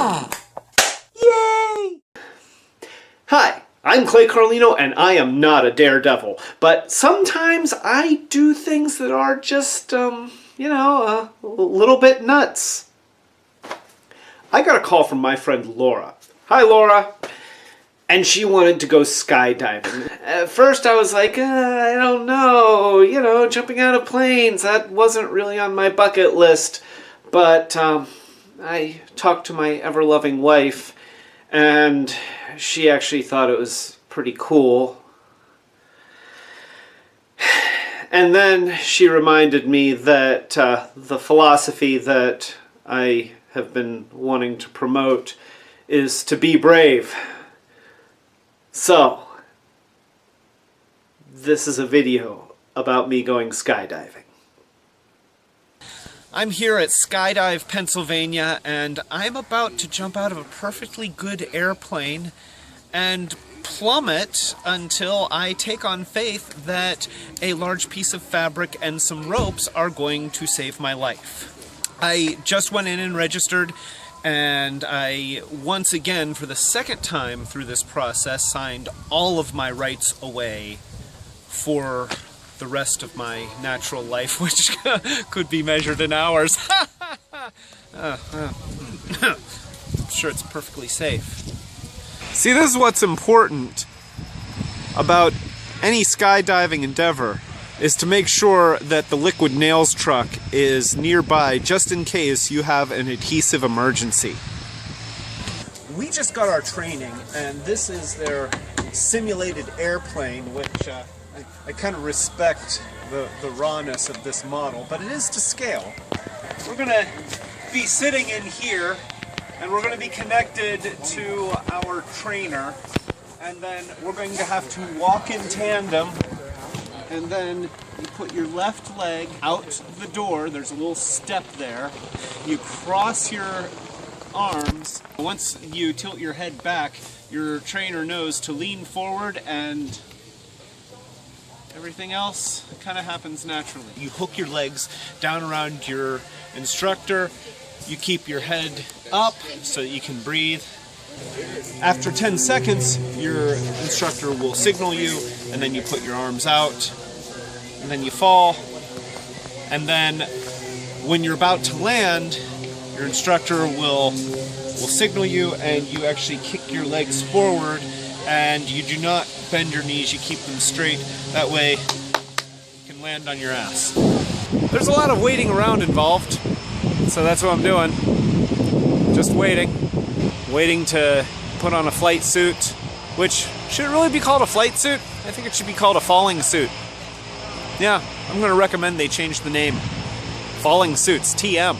Yay! Hi, I'm Carlino, and I am not a daredevil, but sometimes I do things that are just, a little bit nuts. I got a call from my friend Laura. Hi, Laura. And she wanted to go skydiving. At first I was like, I don't know, jumping out of planes, that wasn't really on my bucket list. But I talked to my ever-loving wife, and she actually thought it was pretty cool. And then she reminded me that the philosophy that I have been wanting to promote is to be brave. So, this is a video about me going skydiving. I'm here at Skydive Pennsylvania, and I'm about to jump out of a perfectly good airplane and plummet until I take on faith that a large piece of fabric and some ropes are going to save my life. I just went in and registered, and I, once again, for the second time through this process, signed all of my rights away for the rest of my natural life, which could be measured in hours. I'm sure it's perfectly safe. See, this is what's important about any skydiving endeavor, is to make sure that the liquid nails truck is nearby just in case you have an adhesive emergency. We just got our training, and this is their simulated airplane, which I kind of respect the rawness of this model, but it is to scale. We're going to be sitting in here, and we're going to be connected to our trainer, and then we're going to have to walk in tandem. And then you put your left leg out the door. There's a little step there. You cross your arms. Once you tilt your head back, your trainer knows to lean forward, and everything else kind of happens naturally. You hook your legs down around your instructor. You keep your head up so that you can breathe. After 10 seconds, your instructor will signal you, and then you put your arms out, and then you fall, and then when you're about to land, your instructor will signal you, and you actually kick your legs forward, and you do not bend your knees, you keep them straight. That way you can land on your ass. There's a lot of waiting around involved, so that's what I'm doing. Just waiting to put on a flight suit, which should it really be called a flight suit? I think it should be called a falling suit. Yeah, I'm going to recommend they change the name. Falling suits, TM.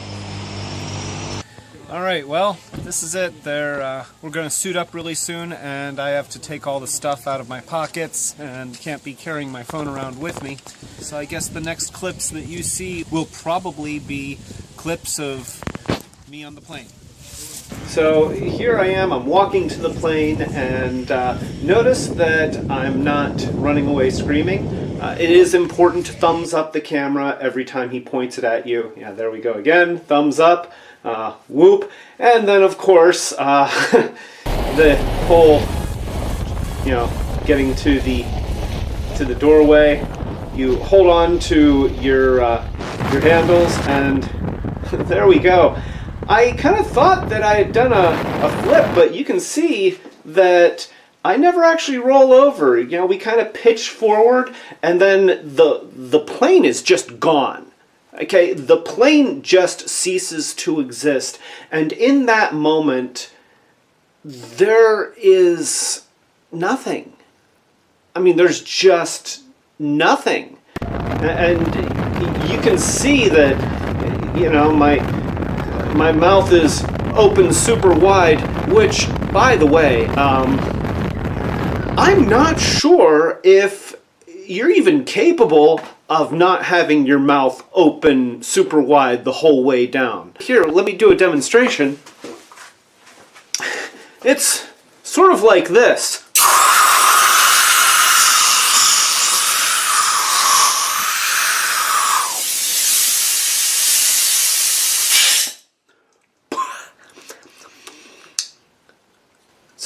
Alright, well, this is it. We're going to suit up really soon, and I have to take all the stuff out of my pockets and can't be carrying my phone around with me. So I guess the next clips that you see will probably be clips of me on the plane. So here I am, I'm walking to the plane, and notice that I'm not running away screaming. It is important to thumbs up the camera every time he points it at you. Yeah, there we go again, thumbs up, whoop. And then of course, the whole, getting to the doorway, you hold on to your handles, and there we go. I kind of thought that I had done a flip, but you can see that I never actually roll over. We kind of pitch forward, and then the plane is just gone. Okay, the plane just ceases to exist, and in that moment, there is nothing. I mean, there's just nothing. And you can see that, my mouth is open super wide, which, by the way, I'm not sure if you're even capable of not having your mouth open super wide the whole way down. Here, let me do a demonstration. It's sort of like this.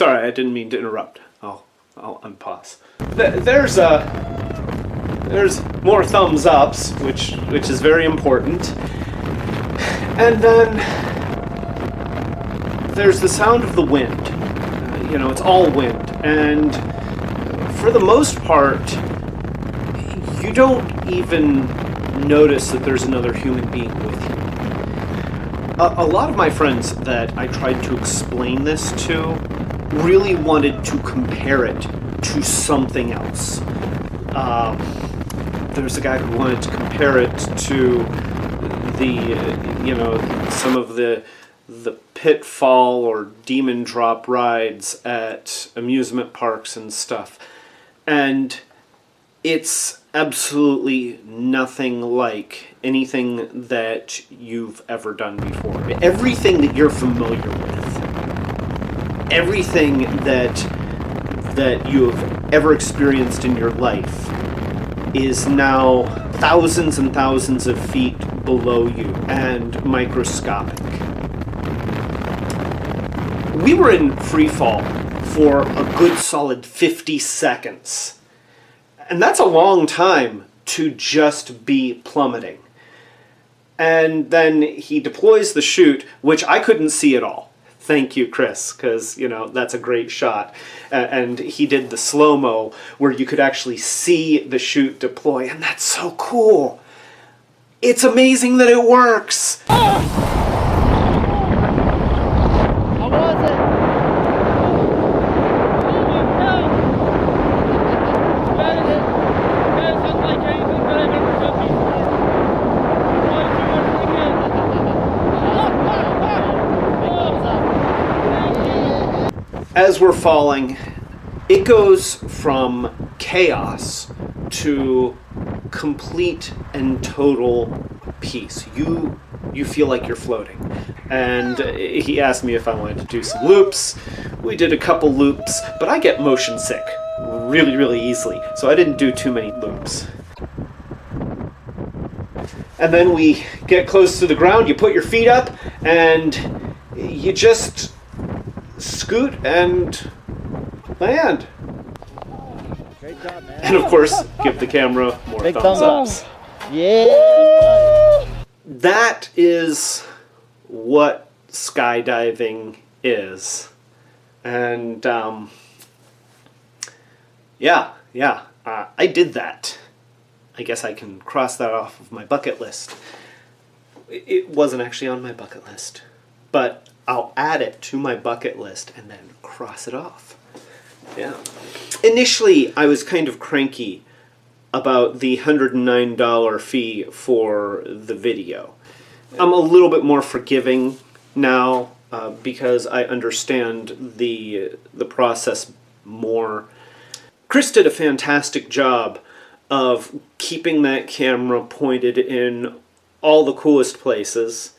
Sorry, I didn't mean to interrupt. I'll unpause. There's more thumbs ups, which is very important. And then there's the sound of the wind. You know, it's all wind, and for the most part, you don't even notice that there's another human being with you. A lot of my friends that I tried to explain this to really wanted to compare it to something else. There's a guy who wanted to compare it to some of the pitfall or demon drop rides at amusement parks and stuff. And it's absolutely nothing like anything that you've ever done before. Everything that you're familiar with, everything that you have ever experienced in your life is now thousands and thousands of feet below you and microscopic. We were in free fall for a good solid 50 seconds. And that's a long time to just be plummeting. And then he deploys the chute, which I couldn't see at all. Thank you, Chris, because, you know, that's a great shot. And he did the slow-mo where you could actually see the chute deploy, and that's so cool. It's amazing that it works. As we're falling, it goes from chaos to complete and total peace. You feel like you're floating. And he asked me if I wanted to do some loops. We did a couple loops, but I get motion sick really, really easily, so I didn't do too many loops. And then we get close to the ground, you put your feet up, and you just scoot and land. Great job, man. And of course, give the camera more Big thumbs ups. Yeah. That is what skydiving is. And I did that. I guess I can cross that off of my bucket list. It wasn't actually on my bucket list, but I'll add it to my bucket list and then cross it off. Yeah. Initially, I was kind of cranky about the $109 fee for the video. I'm a little bit more forgiving now because I understand the process more. Chris did a fantastic job of keeping that camera pointed in all the coolest places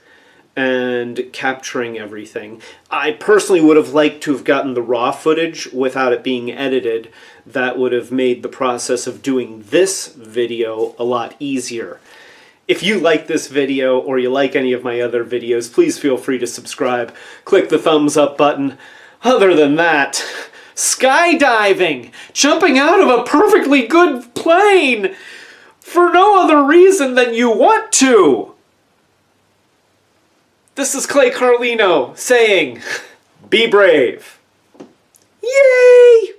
and capturing everything. I personally would have liked to have gotten the raw footage without it being edited. That would have made the process of doing this video a lot easier. If you like this video or you like any of my other videos, please feel free to subscribe. Click the thumbs up button. Other than that, skydiving! Jumping out of a perfectly good plane! For no other reason than you want to! This is Clay Carlino saying, be brave. Yay!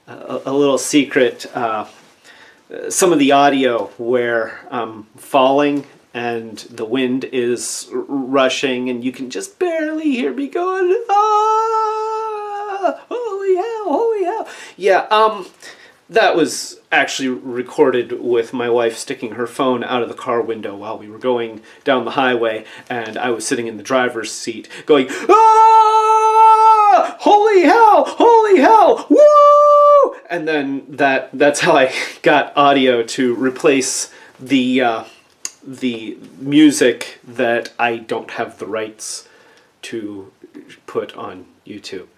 A little secret, some of the audio where I'm falling and the wind is rushing and you can just barely hear me going, ah, holy hell, holy hell. Yeah, that was actually recorded with my wife sticking her phone out of the car window while we were going down the highway, and I was sitting in the driver's seat going, ah, holy hell, woo! And then that's how I got audio to replace the music that I don't have the rights to put on YouTube.